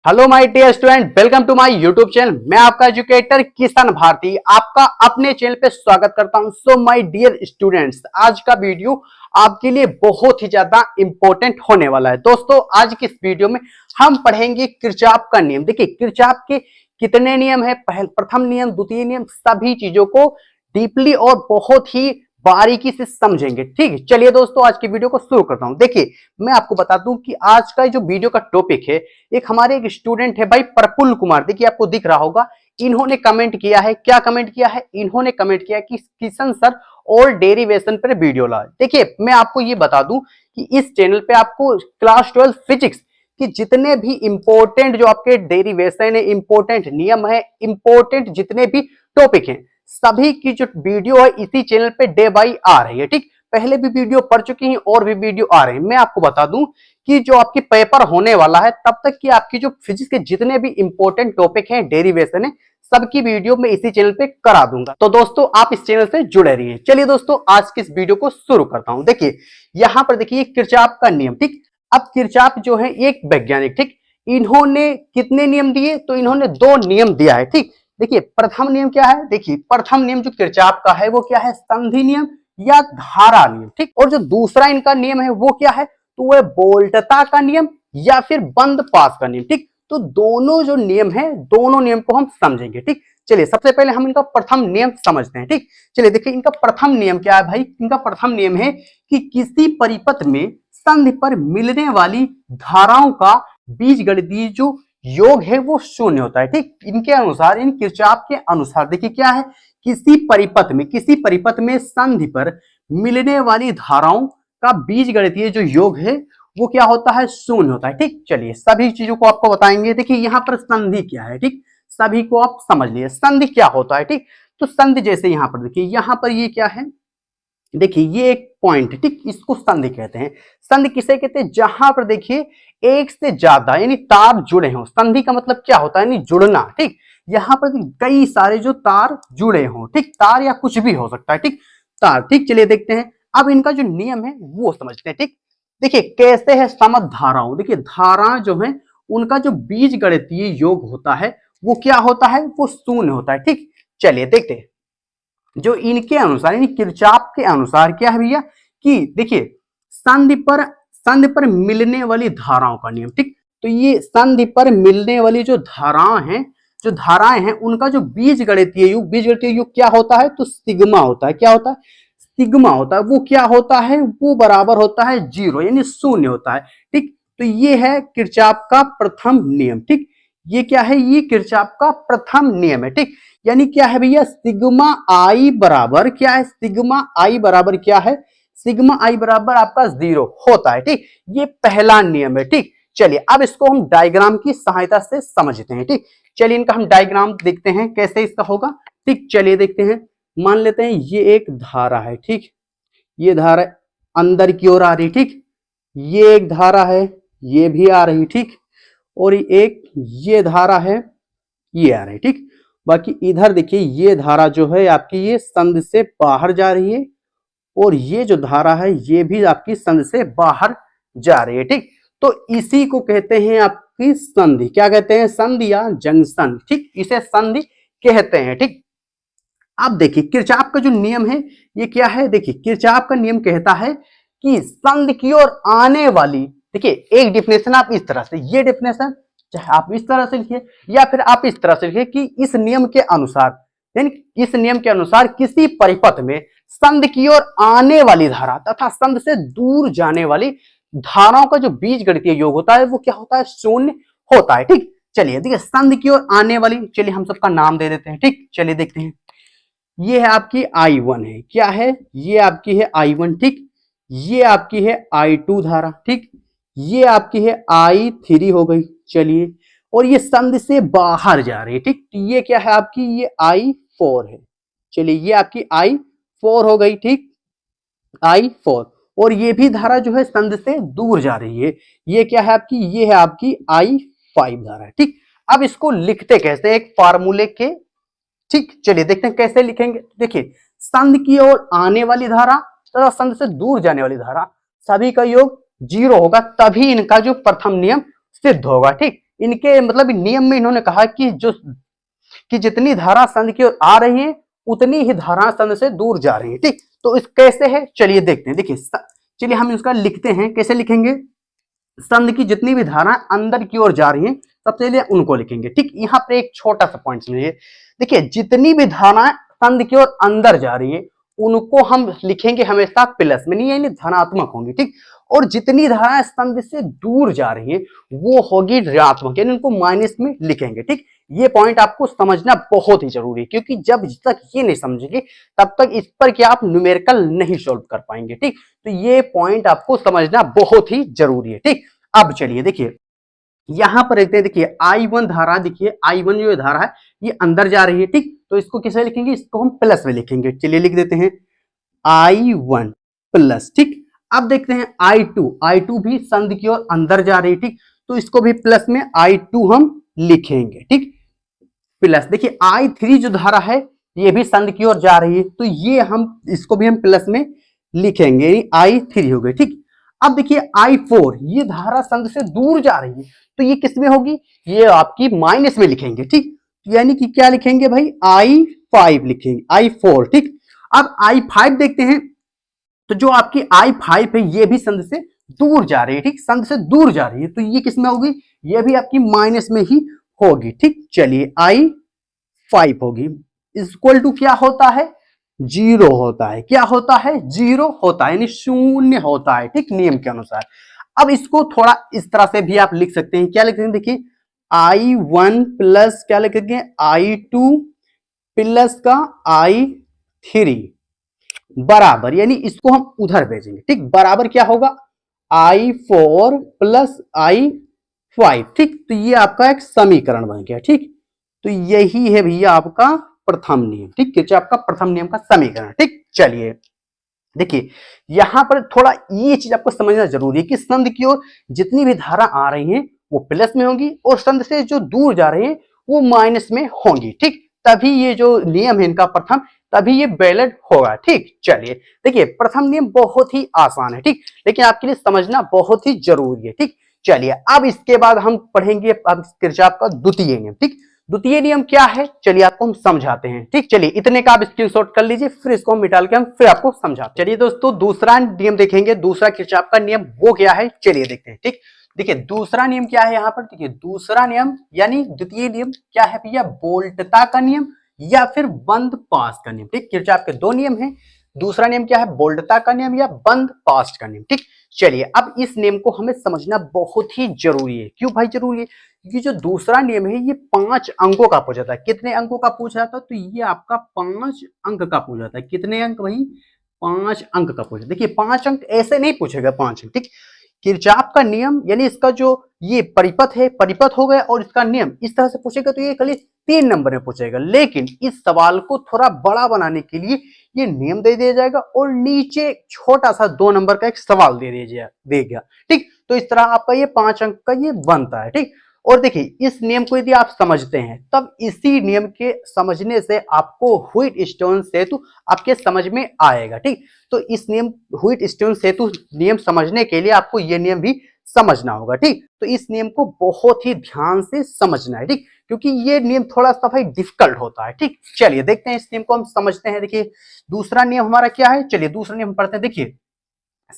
Hello my dear student, welcome to my YouTube channel. मैं आपका educator Kishan Bharti आपका अपने चैनल पे स्वागत करता हूं। सो माय डियर स्टूडेंट्स, आज का वीडियो आपके लिए बहुत ही ज्यादा इंपॉर्टेंट होने वाला है। दोस्तों, आज की इस वीडियो में हम पढ़ेंगे किरचॉफ का नियम। देखिए, किरचॉफ के कितने नियम है, प्रथम नियम, द्वितीय नियम, सभी चीजों को डीपली और बहुत ही बारीकी से समझेंगे। ठीक है, चलिए दोस्तों, आज की वीडियो को शुरू करता हूं। देखिए, मैं आपको बता दूं कि आज का जो वीडियो का टॉपिक है, एक हमारे एक स्टूडेंट है भाई प्रफुल्ल कुमार। देखिए, आपको दिख रहा होगा, इन्होंने कमेंट किया है। क्या कमेंट किया है? इन्होंने कमेंट किया कि किशन सर और डेरिवेशन पर वीडियो ला। देखिए, मैं आपको ये बता दूं कि इस चैनल पे आपको क्लास 12 फिजिक्स कि जितने भी इंपॉर्टेंट जो आपके डेरिवेशन है, इंपॉर्टेंट नियम है, इंपॉर्टेंट जितने भी टॉपिक हैं, सभी की जो वीडियो है इसी चैनल पे डे बाई आ रही है। ठीक, पहले भी वीडियो पढ़ चुकी हैं और भी वीडियो आ रहे हैं। मैं आपको बता दूं कि जो आपकी पेपर होने वाला है, तब तक की आपकी जो फिजिक्स के जितने भी इंपॉर्टेंट टॉपिक हैं, डेरिवेशन है, सबकी वीडियो मैं इसी चैनल पे करा दूंगा। तो दोस्तों, आप इस चैनल से जुड़े रहिए। चलिए दोस्तों, आज की इस वीडियो को शुरू करता हूं। देखिए, यहां पर देखिए किरचॉफ का नियम। ठीक, अब किरचॉफ जो है एक वैज्ञानिक, ठीक, इन्होंने कितने नियम दिए? तो इन्होंने 2 नियम दिया है। ठीक, देखिए, प्रथम नियम क्या है? देखिए, प्रथम नियम जो किरचॉफ का है वो क्या है? संधि नियम या धारा नियम। ठीक, और जो दूसरा इनका नियम है वो क्या है? तो वह वोल्टता का नियम या फिर बंद पास का नियम। ठीक, तो दोनों जो नियम है, दोनों नियम को हम समझेंगे। ठीक, चलिए सबसे पहले हम इनका प्रथम नियम समझते हैं। ठीक, चलिए देखिए, इनका प्रथम नियम क्या है भाई? इनका प्रथम नियम है कि किसी परिपथ में संधि पर मिलने वाली धाराओं का बीजगणितीय जो योग है वो शून्य होता है। ठीक, इनके अनुसार, इन किरचॉफ के अनुसार देखिए क्या है, किसी परिपथ में संधि पर मिलने वाली धाराओं का बीजगणितीय जो योग है वो क्या होता है? शून्य होता है। ठीक, चलिए सभी चीजों को आपको बताएंगे। देखिए, यहाँ पर संधि क्या है, ठीक, सभी को आप समझ लिए संधि क्या होता है। ठीक, तो संधि जैसे यहाँ पर देखिए, यहाँ पर ये क्या है? देखिए, ये एक पॉइंट है, ठीक, इसको संधि कहते हैं। संधि किसे कहते हैं? जहां पर देखिए एक से ज्यादा यानी तार जुड़े हों। संधि का मतलब क्या होता है? यानी जुड़ना। ठीक, यहाँ पर कई सारे जो तार जुड़े हों, ठीक, तार या कुछ भी हो सकता है। ठीक, तार। ठीक, चलिए देखते हैं अब इनका जो नियम है वो समझते हैं। ठीक, देखिए कैसे है समध धाराओं। देखिए, धाराएं जो है उनका जो बीज गणितीय योग होता है वो क्या होता है? वो शून्य होता है। ठीक, चलिए देखते हैं जो इनके अनुसार यानी किरचॉफ के अनुसार क्या है भैया कि देखिए संधि पर मिलने वाली धाराओं का नियम। ठीक, तो ये संधि पर मिलने वाली जो धाराएं हैं उनका जो बीज गणितीय योग क्या होता है? तो सिग्मा होता है। क्या होता है? सिग्मा होता है। वो क्या होता है? वो बराबर होता है 0 यानी शून्य होता है। ठीक, तो ये है किरचॉफ का प्रथम नियम। ठीक, ये क्या है? ये किरचॉफ का प्रथम नियम है। ठीक, यानी क्या है भैया? सिग्मा आई बराबर क्या है? सिग्मा आई बराबर क्या है? सिग्मा आई बराबर आपका 0 होता है। ठीक, ये पहला नियम है। ठीक, चलिए अब इसको हम डायग्राम की सहायता से समझते हैं। ठीक, चलिए इनका हम डायग्राम देखते हैं कैसे इसका होगा। ठीक, चलिए देखते हैं। मान लेते हैं ये एक धारा है। ठीक, ये धारा अंदर की ओर आ रही। ठीक, ये एक धारा है, ये भी आ रही। ठीक, और एक ये धारा है, ये आ रही। ठीक, बाकी इधर देखिए ये धारा जो है आपकी ये संध से बाहर जा रही है और ये जो धारा है ये भी आपकी संध से बाहर जा रही है। ठीक, तो इसी को कहते हैं आपकी संधि। क्या कहते हैं? संधि या जंक्शन। ठीक, इसे संधि कहते हैं। ठीक, अब देखिए किरचॉफ का जो नियम है ये क्या है? देखिए, किरचॉफ का नियम कहता है कि संधि की ओर आने वाली, देखिए एक डिफिनेशन आप इस तरह से, ये डिफिनेशन चाहे आप इस तरह से लिखिए या फिर आप इस तरह से लिखिए कि इस नियम के अनुसार, यानी इस नियम के अनुसार किसी परिपथ में संध की ओर आने वाली धारा तथा संध से दूर जाने वाली धाराओं का जो बीज गणितीय योग होता है वो क्या होता है? शून्य होता है। ठीक, चलिए देखिए संध की ओर आने वाली, चलिए हम सबका नाम दे देते हैं। ठीक, चलिए देखते हैं। ये है आपकी I1 है। क्या है? ये आपकी है I1। ठीक, ये आपकी है I2 धारा। ठीक, ये आपकी है I3 हो गई। चलिए, और ये संधि से बाहर जा रही है। ठीक, तो ये क्या है आपकी? ये I4 है। चलिए, ये आपकी I4 हो गई। ठीक, I4, और ये भी धारा जो है संधि से दूर जा रही है। ये क्या है आपकी? ये है आपकी I5 धारा। ठीक, अब इसको लिखते कैसे? एक फार्मूले के। ठीक, चलिए देखते हैं कैसे लिखेंगे। देखिए, संध की ओर आने वाली धारा तथा संध से दूर जाने वाली धारा सभी का योग 0 होगा, तभी इनका जो प्रथम नियम सिद्ध होगा। ठीक, इनके मतलब नियम में इन्होंने कहा कि जितनी धारा संध की ओर आ रही है उतनी ही धारा संध से दूर जा रही है। ठीक, तो इस कैसे है चलिए देखते हैं। देखिए चलिए हम इसका लिखते हैं, कैसे लिखेंगे। संध की जितनी भी धारा अंदर की ओर जा रही है सबसे पहले उनको लिखेंगे। ठीक, यहाँ पर एक छोटा सा पॉइंट समझिए। देखिए जितनी भी धारा संध की ओर अंदर जा रही है उनको हम लिखेंगे हमेशा प्लस में, नहीं यानी धनात्मक होंगी। ठीक, और जितनी धाराएं संध से दूर जा रही है वो होगी ऋणात्मक, यानी उनको माइनस में लिखेंगे। ठीक, ये पॉइंट आपको समझना बहुत ही जरूरी है, क्योंकि जब तक ये नहीं समझेंगे तब तक इस पर क्या आप न्यूमेरिकल नहीं सॉल्व कर पाएंगे। ठीक, तो ये पॉइंट आपको समझना बहुत ही जरूरी है। ठीक, अब चलिए देखिए यहां पर देखते हैं। देखिए I1 धारा, देखिए I1 जो धारा है ये अंदर जा रही है। ठीक, तो इसको किसे लिखेंगे, इसको हम प्लस में लिखेंगे। चलिए लिख देते हैं I1 प्लस। ठीक, अब देखते हैं I2 भी संध की ओर अंदर जा रही है। ठीक, तो इसको भी प्लस में I2 हम लिखेंगे। ठीक, प्लस। देखिए I3 जो धारा है ये भी संध की ओर जा रही है, तो ये हम इसको भी हम प्लस में लिखेंगे, I3 हो गई। ठीक, अब देखिए I4 ये धारा संध से दूर जा रही है, तो ये किस में होगी, ये आपकी माइनस में लिखेंगे। ठीक, यानी कि क्या लिखेंगे भाई, I5 लिखेंगे, I4। ठीक, अब I5 देखते हैं, तो जो आपकी I5 है ये भी संध से दूर जा रही है। ठीक, संध से दूर जा रही है, तो ये किस में होगी, ये भी आपकी माइनस में ही होगी। ठीक, चलिए I5 होगी, इक्वल टू क्या होता है, 0 होता है। क्या होता है, 0 होता है, यानी शून्य होता है। ठीक, नियम के अनुसार। अब इसको थोड़ा इस तरह से भी आप लिख सकते हैं। क्या लिख सकते हैं, देखिए I1 प्लस क्या लिखेंगे, I2 प्लस का I3 बराबर, यानी इसको हम उधर भेजेंगे। ठीक, बराबर क्या होगा, I4 प्लस I5। ठीक, तो ये आपका एक समीकरण बन गया। ठीक, तो यही है भैया आपका प्रथम नियम। ठीक, किरचॉफ का प्रथम नियम का समीकरण। ठीक, चलिए देखिए यहां पर थोड़ा ये चीज आपको समझना जरूरी है कि संध की ओर जितनी भी धारा आ रही है वो प्लस में होंगी और संध से जो दूर जा रहे हैं वो माइनस में होंगी। ठीक, तभी ये जो नियम है इनका प्रथम, तभी ये वैलिड होगा। ठीक, चलिए देखिए प्रथम नियम बहुत ही आसान है। ठीक, लेकिन आपके लिए समझना बहुत ही जरूरी है। ठीक, चलिए अब इसके बाद हम पढ़ेंगे अब किरचॉफ का द्वितीय नियम। ठीक, द्वितीय नियम क्या है चलिए आपको हम समझाते हैं। ठीक, चलिए इतने का आप स्क्रीनशॉट कर लीजिए, फिर इसको हम निकाल के हम फिर आपको समझाते हैं। चलिए दोस्तों दूसरा नियम देखेंगे, दूसरा किरचॉफ का नियम वो क्या है चलिए देखते हैं। ठीक, देखिए दूसरा नियम क्या है यहाँ पर, देखिए दूसरा नियम यानी द्वितीय नियम क्या है भैया, बोल्टता का नियम या फिर बंद पास का नियम। ठीक, किरचॉफ के दो नियम हैं। दूसरा नियम क्या है, बोल्टता का नियम या बंद पास का नियम। ठीक, चलिए अब इस नियम को हमें समझना बहुत ही जरूरी है। क्यों भाई जरूरी है, क्योंकि जो दूसरा नियम है ये 5 अंकों का पूछा था। कितने अंकों का पूछा था, तो ये आपका 5 अंक का पूछा था। कितने अंक भाई, 5 अंक का पूछा। देखिए 5 अंक ऐसे नहीं पूछेगा, 5 अंक। ठीक, किरचॉफ का नियम यानी इसका जो ये परिपथ है, परिपथ हो गया, और इसका नियम इस तरह से पूछेगा तो ये खाली 3 नंबर में पूछेगा। लेकिन इस सवाल को थोड़ा बड़ा बनाने के लिए ये नियम दे दिया जाएगा और नीचे छोटा सा 2 नंबर का एक सवाल दे देगा। ठीक, तो इस तरह आपका ये 5 अंक का ये बनता है। ठीक, और देखिए इस नियम को यदि आप समझते हैं तब इसी नियम के समझने से आपको व्हीटस्टोन सेतु आपके समझ में आएगा। ठीक, तो इस नियम व्हीटस्टोन सेतु नियम समझने के लिए आपको यह नियम भी समझना होगा। ठीक, तो इस नियम को बहुत ही ध्यान से समझना है। ठीक, क्योंकि ये नियम थोड़ा सा भाई डिफिकल्ट होता है। ठीक, चलिए देखते हैं इस नियम को हम समझते हैं। देखिए दूसरा नियम हमारा क्या है, चलिए दूसरा नियम पढ़ते हैं। देखिए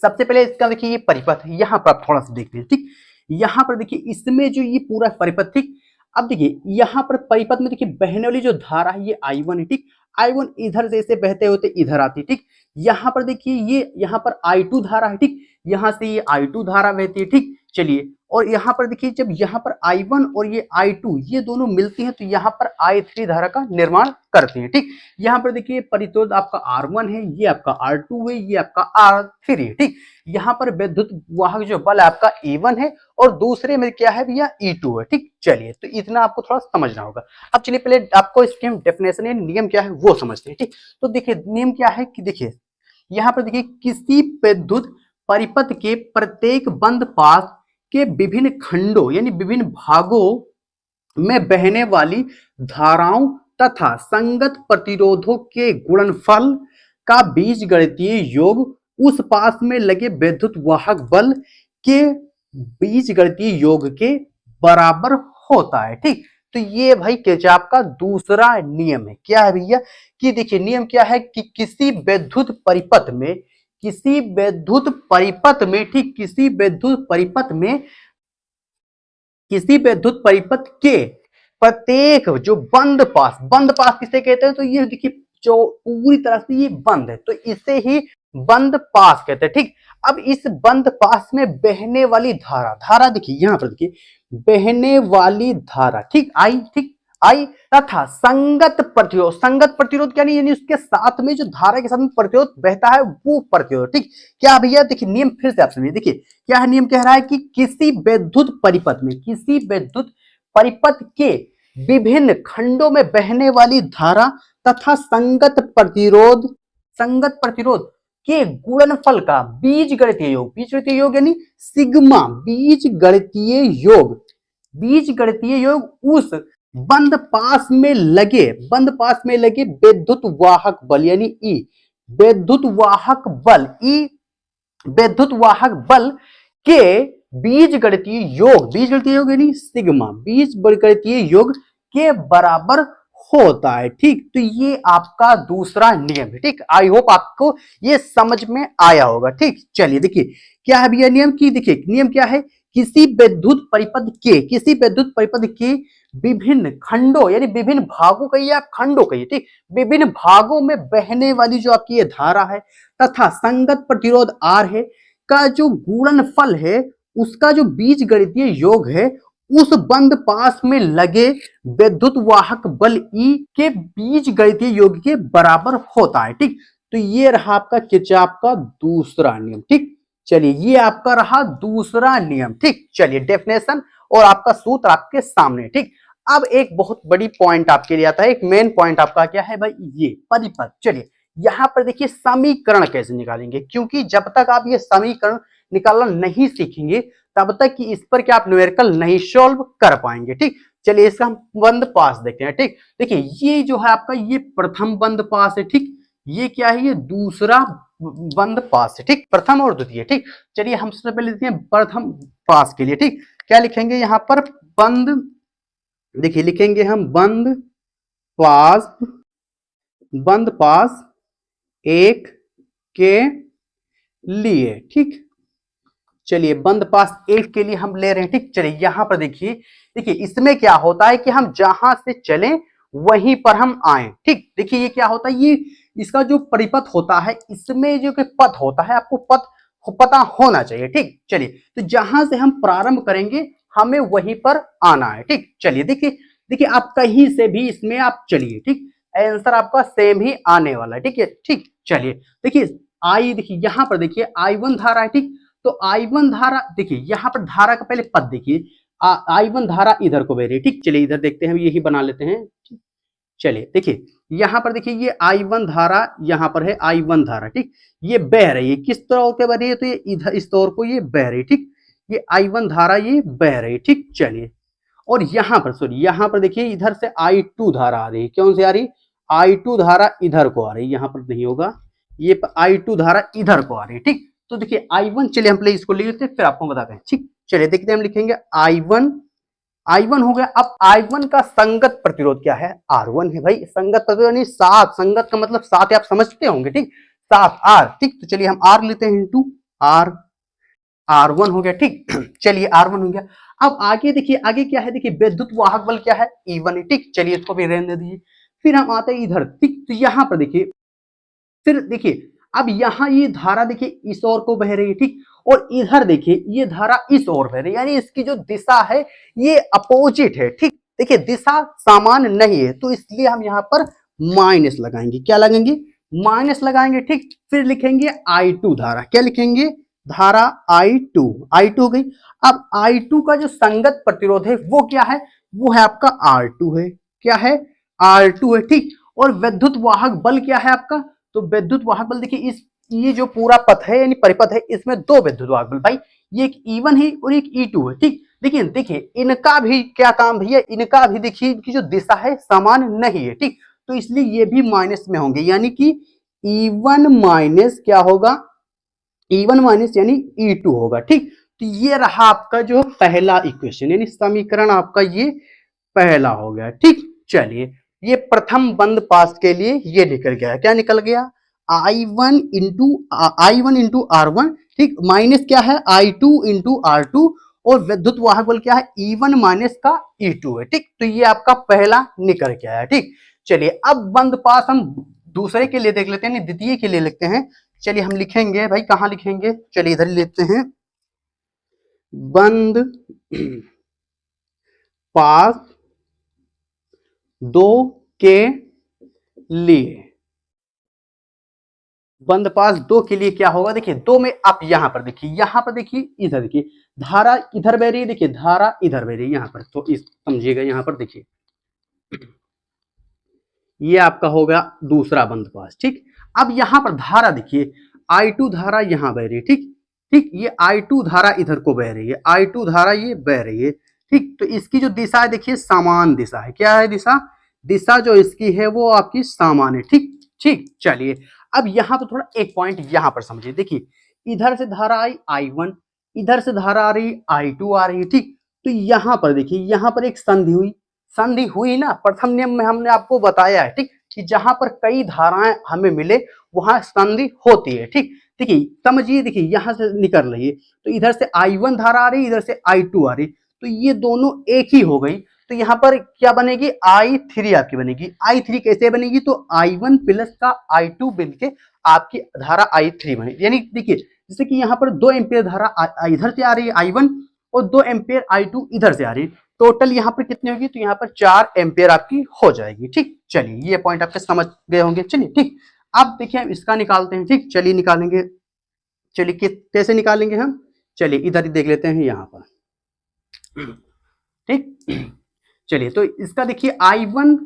सबसे पहले इसका देखिए ये परिपथ है, यहाँ पर आप थोड़ा सा देखते हैं। ठीक, यहाँ पर देखिए इसमें जो ये पूरा परिपथ। ठीक, अब देखिए यहाँ पर परिपथ में देखिए बहने वाली जो धारा है ये I1 है। ठीक, I1 इधर से ऐसे बहते होते इधर आती है। ठीक, यहाँ पर देखिए ये यहाँ पर I2 धारा है। ठीक, यहाँ से ये I2 धारा बहती है। ठीक, चलिए और यहाँ पर देखिए जब यहाँ पर I1 और ये I2 ये दोनों मिलती हैं तो यहाँ पर I3 धारा का निर्माण करती हैं। ठीक, यहाँ पर देखिए परितोष आपका R1 है, ये आपका R2 है, ये आपका R3 है। ठीक, यहाँ पर विद्युत वाहक जो बल आपका E1 है और दूसरे में क्या है भैया E2 है। ठीक, चलिए तो इतना आपको थोड़ा समझना होगा। अब चलिए पहले आपको इसके डेफिनेशन नियम क्या है वो समझते हैं। ठीक, तो देखिए नियम क्या है कि देखिए यहाँ पर देखिए किसी विद्युत परिपथ के प्रत्येक बंद पास के विभिन्न खंडों यानी विभिन्न भागों में बहने वाली धाराओं तथा संगत प्रतिरोधों के गुणनफल का बीजगणितीय योग उस पास में लगे विद्युत वाहक बल के बीजगणितीय योग के बराबर होता है। ठीक, तो ये भाई किरचॉफ का दूसरा नियम है। क्या है भैया कि देखिए नियम क्या है कि किसी विद्युत परिपथ में, किसी विद्युत परिपथ में, ठीक, किसी विद्युत परिपथ में, किसी विद्युत परिपथ के प्रत्येक जो बंद पास किसे कहते हैं, तो ये देखिए जो पूरी तरह से ये बंद है तो इसे ही बंद पास कहते हैं। ठीक, अब इस बंद पास में बहने वाली धारा, धारा देखिए यहां पर देखिए बहने वाली धारा, ठीक, आई, ठीक, आई, तथा संगत प्रतिरोध क्या नहीं, यानी उसके साथ में जो धारा के साथ में प्रतिरोध बहता है वो प्रतिरोध। ठीक, क्या भैया देखिए नियम फिर से आप समझिए, देखिए क्या है नियम, कह रहा है कि किसी विद्युत परिपथ में, किसी विद्युत परिपथ के विभिन्न खंडों में बहने वाली धारा तथा संगत प्रतिरोध के गुणनफल का बीज गणितीय योग यानी सिग्मा, बीज गणितीय योग उस बंद पास में लगे विद्युत वाहक बल यानी ई, विद्युत वाहक बल के बीज गणितीय योग यानी सिग्मा, बीज गणितीय योग के बराबर होता है। ठीक, तो ये आपका दूसरा नियम है। ठीक, आई होप आपको ये समझ में आया होगा। ठीक, चलिए देखिए क्या है भैया नियम की, देखिए नियम क्या है, किसी विद्युत परिपथ के विभिन्न खंडों यानी विभिन्न भागों कहिए आप, खंडों कहिए, ठीक, विभिन्न भागों में बहने वाली जो आपकी ये धारा है तथा संगत प्रतिरोध आर है का जो गुणनफल है, उसका जो बीज गणितीय योग है उस बंद पास में लगे विद्युत वाहक बल ई के बीज गणितीय योग के बराबर होता है। ठीक, तो ये रहा आपका किरचॉफ का दूसरा नियम। ठीक, चलिए ये आपका रहा दूसरा नियम। ठीक, चलिए डेफिनेशन और आपका सूत्र आपके सामने। ठीक, अब एक बहुत बड़ी पॉइंट आपके लिए आता है, एक मेन पॉइंट आपका क्या है भाई, ये परिपथ। चलिए यहां पर देखिए समीकरण कैसे निकालेंगे, क्योंकि जब तक आप ये समीकरण निकालना नहीं सीखेंगे तब तक कि इस पर क्या आप न्यूमेरिकल नहीं सॉल्व कर पाएंगे। ठीक, चलिए इसका हम बंद पास देखते हैं। ठीक, देखिए ये जो है आपका ये प्रथम बंद पास है। ठीक, ये क्या है, ये दूसरा बंद पास है। ठीक, प्रथम और द्वितीय। ठीक, चलिए हम सबसे पहले लिखते हैं प्रथम पास के लिए। ठीक, क्या लिखेंगे यहां पर, बंद, देखिए लिखेंगे हम बंद पास एक के लिए। ठीक, चलिए बंद पास एक के लिए हम ले रहे हैं। ठीक, चलिए यहां पर देखिए इसमें क्या होता है कि हम जहां से चलें वहीं पर हम आए। ठीक, देखिए ये क्या होता है, ये इसका जो परिपथ होता है इसमें जो पथ होता है आपको पथ पता होना चाहिए। ठीक, चलिए तो जहां से हम प्रारंभ करेंगे हमें वहीं पर आना है। ठीक, चलिए देखिए आप कहीं से भी इसमें आप चलिए। ठीक, आंसर आपका सेम ही आने वाला है। ठीक है, ठीक, चलिए देखिए देखिए यहां पर देखिए I1 धारा है। ठीक, तो I1 धारा देखिए यहां पर धारा का पहले पद देखिए, I1 धारा इधर को बह रही है। ठीक, चलिए इधर देखते हैं, हम यही बना लेते हैं। चलिए देखिए यहां पर देखिए ये I1 धारा, यहां पर है I1 धारा। ठीक, ये बह रही है, किस तरह होकर बह रही है, तो ये इधर इस तौर को ये बह रही है। ठीक, ये I1 धारा ये बह रही है। ठीक, चलिए और यहां पर यहां पर देखिए इधर से I2 धारा आ रही है। कौन सी आ रही, I2 धारा इधर को आ रही है, यहां पर नहीं होगा, ये I2 धारा इधर को आ रही है। ठीक, तो देखिए I1, चलिए हम पहले इसको लिख लेते हैं फिर आपको बताते हैं। ठीक, चलिए देखते हैं, हम लिखेंगे I1 हो गया। अब I1 का संगत प्रतिरोध क्या है, R1 है भाई। संगत प्रतिरोध यानी साथ, संगत का मतलब साथ है, आप समझते होंगे। ठीक, साथ R। ठीक, तो चलिए हम R लेते हैं इंटू R1 हो गया। ठीक, चलिए R1 हो गया। अब आगे देखिए, आगे क्या है, देखिए विद्युत वाहक बल क्या है, E1 है। ठीक, चलिए इसको भी रहने दीजिए। फिर हम आते हैं इधर। ठीक, तो यहां पर देखिए, फिर देखिए अब यहां ये धारा देखिए इस ओर को बह रही है। ठीक, और इधर देखिए ये धारा इस ओर बह रही है, यानी इसकी जो दिशा है ये अपोजिट है। ठीक, देखिए दिशा समान नहीं है, तो इसलिए हम यहाँ पर माइनस लगाएंगे। क्या लगाएंगे, माइनस लगाएंगे। ठीक, फिर लिखेंगे I2 धारा, क्या लिखेंगे, धारा I2 हो गई। अब I2 का जो संगत प्रतिरोध है वो क्या है, वो है आपका R2 है। क्या है, R2 है। ठीक, और विद्युत वाहक बल क्या है आपका, तो विद्युत वाहक बल देखिए इस ये जो पूरा पथ है यानी परिपथ है, इसमें दो विद्युत वाहक बल भाई, ये एक E1 है और एक E2 है। ठीक, लेकिन देखिए इनका भी क्या काम भैया, इनका भी देखिए इनकी जो दिशा है समान नहीं है। ठीक, तो इसलिए ये भी माइनस में होंगे, यानी कि E1 माइनस क्या होगा, E1 माइनस यानी E2 होगा। ठीक, तो तो ये रहा आपका जो पहला इक्वेशन, यानी समीकरण आपका ये पहला हो गया। ठीक, चलिए ये प्रथम बंद पास के लिए ये निकल गया। क्या निकल गया? I1 इंटू R1, ठीक, माइनस क्या है I2 इंटू R2, और विद्युत वाहक बल क्या है E1 माइनस का E2 है। ठीक, तो ये आपका पहला निकल गया है। ठीक, चलिए अब बंद पास हम दूसरे के लिए देख लेते हैं, द्वितीय के लिए लिखते हैं। चलिए हम लिखेंगे भाई, कहां लिखेंगे, चलिए इधर लेते हैं, बंद पास दो के लिए। बंद पास दो के लिए क्या होगा, देखिए दो में आप यहां पर देखिए, इधर देखिए, धारा इधर बह रही है, देखिए धारा इधर बह रही है यहां पर, तो इस समझिएगा यहां पर देखिए, ये आपका होगा दूसरा बंद पास। ठीक, अब यहां पर धारा देखिए, I2 धारा यहां बह रही है। ठीक ठीक, ये I2 धारा इधर को बह रही है, I2 धारा ये बह रही है। ठीक, तो इसकी जो दिशा है देखिए समान दिशा है। क्या है दिशा? दिशा जो इसकी है वो आपकी समान है। ठीक ठीक, चलिए अब यहाँ पर थोड़ा एक पॉइंट यहाँ पर समझिए, देखिए इधर से धारा आई I1, इधर से धारा आ रही I2 आ रही है। ठीक, तो यहाँ पर देखिए, यहाँ पर एक संधि हुई ना, प्रथम नियम में हमने आपको बताया है। ठीक, कि जहां पर कई धाराएं हमें मिले वहां संधि होती है। ठीक, देखिए समझिए, देखिए यहां से निकल रही है, तो इधर से I1 धारा आ रही, इधर से I2 आ रही, तो ये दोनों एक ही हो गई। तो यहाँ पर क्या बनेगी, I3 आपकी बनेगी। I3 कैसे बनेगी, तो I1 प्लस का I2 मिलके आपकी धारा I3 बनेगी। यानी देखिए जैसे कि यहाँ पर 2 एम्पियर धारा इधर से आ रही है I1, और 2 एम्पियर I2 इधर से आ रही है, टोटल यहाँ पर कितनी होगी, तो यहाँ पर 4 एम्पियर आपकी हो जाएगी। ठीक, चलिए ये पॉइंट आपके समझ गए होंगे। चलिए ठीक, अब देखिए हम इसका निकालते हैं। ठीक, चलिए निकालेंगे, चलिए कैसे निकालेंगे हम, चलिए इधर ही देख लेते हैं यहाँ पर। ठीक, चलिए तो इसका देखिए I1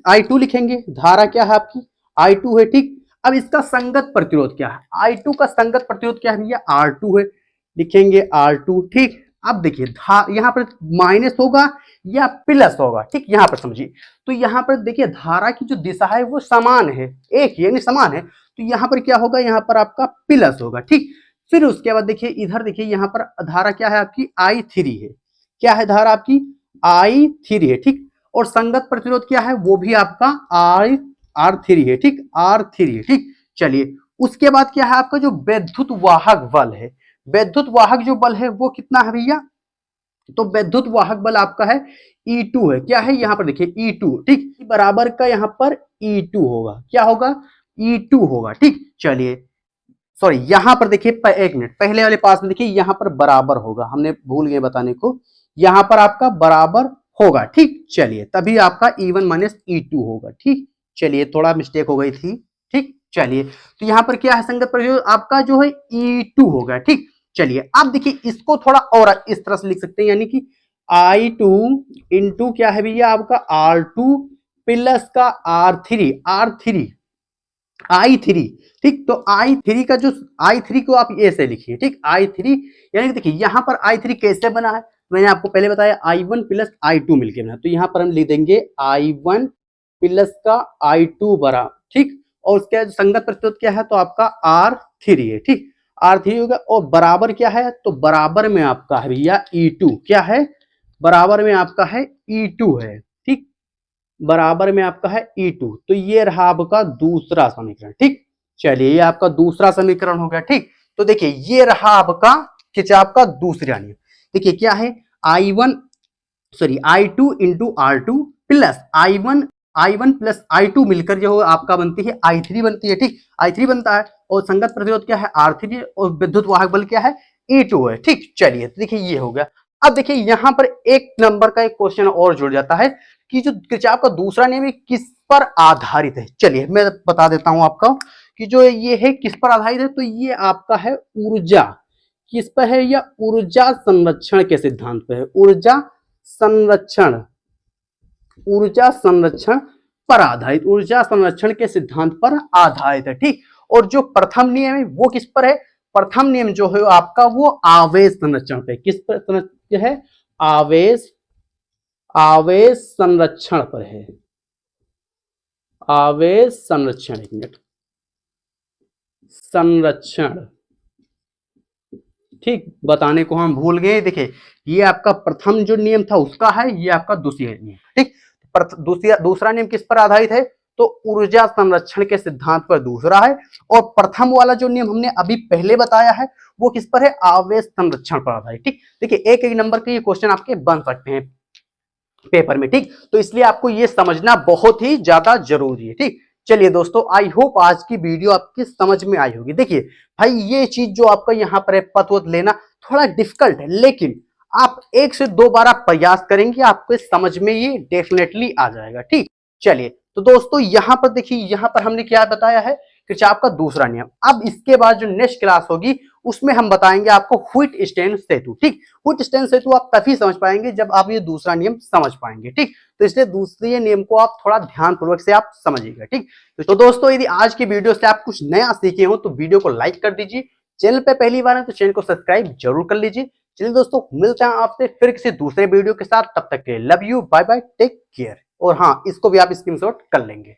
I2 लिखेंगे, धारा क्या है आपकी I2 है। ठीक, अब इसका संगत प्रतिरोध क्या है, I2 का संगत प्रतिरोध क्या है भैया, R2 है, लिखेंगे R2। ठीक, अब देखिए यहाँ पर माइनस होगा या प्लस होगा। ठीक, यहाँ पर समझिए, तो यहाँ पर देखिए धारा की जो दिशा है वो समान है, एक ही यानी समान है, तो यहाँ पर क्या होगा, यहाँ पर आपका प्लस होगा। ठीक, फिर उसके बाद देखिए इधर देखिए, यहाँ पर धारा क्या है आपकी I3 है। क्या है धारा आपकी I3 है। ठीक, और संगत प्रतिरोध क्या है, वो भी आपका R3 है। ठीक, R3 है। ठीक, चलिए उसके बाद क्या है आपका जो विद्युत वाहक बल है, विद्युत वाहक जो बल है वो कितना है भैया, तो विद्युत वाहक बल आपका है E2 है। क्या है यहाँ पर देखिए E2। ठीक, बराबर का यहाँ पर E2 होगा। क्या होगा, E2 होगा। ठीक, चलिए सॉरी यहाँ पर देखिए एक मिनट, पहले वाले पास में देखिए यहाँ पर बराबर होगा, हमने भूल गए बताने को, यहाँ पर आपका बराबर होगा। ठीक, चलिए तभी आपका E1 माइनस E2 होगा। ठीक, चलिए थोड़ा मिस्टेक हो गई थी। ठीक, चलिए तो यहाँ पर क्या है, संगत प्रतिरोध आपका जो है E2 होगा। ठीक, चलिए अब देखिए इसको थोड़ा और इस तरह से लिख सकते हैं, यानी कि I2 इंटू क्या है भैया आपका R2 प्लस का R3 I3। ठीक, तो I3 का जो I3 को आप ऐसे लिखिए। ठीक, I3 यानी कि देखिए यहाँ पर I3 कैसे बना है, मैंने आपको पहले बताया I1 प्लस I2 मिलकर बना, तो यहाँ पर हम लिख देंगे I1 प्लस का I2 बराबर। ठीक, और उसके संगत प्रतिरोध क्या है, तो आपका R3 है। ठीक, R3 होगा, और बराबर क्या है, तो बराबर में आपका है भैया E2। क्या है, बराबर में आपका है E2 है। ठीक, बराबर में आपका है E2, तो ये रहा आपका दूसरा समीकरण। ठीक, चलिए ये आपका दूसरा समीकरण हो गया। ठीक, तो देखिए ये रहा आपका खिंचाव का दूसरा नियम। देखिए क्या है, I2 into R2 plus I1 plus I2 मिलकर जो आपका बनती है I3 बनती है। ठीक, I3 बनता है, और संगत प्रतिरोध क्या है R3, और विद्युत वाहक बल क्या है E2 है। ठीक, चलिए तो देखिए ये हो गया। अब देखिए यहाँ पर एक नंबर का एक क्वेश्चन और जुड़ जाता है कि जो किरचॉफ का दूसरा नियम है किस पर आधारित है। चलिए मैं बता देता हूं आपको कि जो ये है किस पर आधारित है, तो ये आपका है ऊर्जा, किस पर है, या ऊर्जा संरक्षण के सिद्धांत पर है, ऊर्जा संरक्षण पर आधारित, ऊर्जा संरक्षण के सिद्धांत पर आधारित है। ठीक, और जो प्रथम नियम है वो किस पर है, प्रथम नियम जो है आपका वो आवेश संरक्षण पे, किस पर है, आवेश संरक्षण पर है, आवेश संरक्षण, एक मिनट, संरक्षण ठीक, बताने को हम भूल गए। देखिए ये आपका प्रथम जो नियम था उसका है, ये आपका दूसरा नियम। ठीक, दूसरा नियम किस पर आधारित है? तो ऊर्जा संरक्षण के सिद्धांत पर दूसरा है, और प्रथम वाला जो नियम हमने अभी पहले बताया है वो किस पर है? आवेश संरक्षण पर आधारित। ठीक, देखिए एक एक नंबर के ये क्वेश्चन आपके बन सकते हैं पेपर में। ठीक, तो इसलिए आपको ये समझना बहुत ही ज्यादा जरूरी है। ठीक, चलिए दोस्तों, आई होप आज की वीडियो आपकी समझ में आई होगी। देखिए भाई ये चीज जो आपका यहाँ पर है पथ वथ लेना थोड़ा डिफिकल्ट है, लेकिन आप 1 से 2 बार आप प्रयास करेंगे आपको समझ में ये डेफिनेटली आ जाएगा। ठीक, चलिए तो दोस्तों यहाँ पर देखिए, यहाँ पर हमने क्या बताया है? किरचॉफ का दूसरा नियम। अब इसके बाद जो नेक्स्ट क्लास होगी उसमें हम बताएंगे आपको व्हिटस्टाइन सेतु। ठीक, व्हिटस्टाइन सेतु आप तभी समझ पाएंगे जब आप ये दूसरा नियम समझ पाएंगे। ठीक, तो इसलिए दूसरे नियम को आप थोड़ा ध्यान पूर्वक से आप समझिएगा। ठीक, तो दोस्तों यदि आज की वीडियो से आप कुछ नया सीखे हो तो वीडियो को लाइक कर दीजिए, चैनल पे पहली बार है तो चैनल को सब्सक्राइब जरूर कर लीजिए। चलिए दोस्तों, मिलते हैं आपसे फिर किसी दूसरे वीडियो के साथ, तब तक के love you, bye bye, take care. और हाँ, इसको भी आप स्क्रीनशॉट कर लेंगे।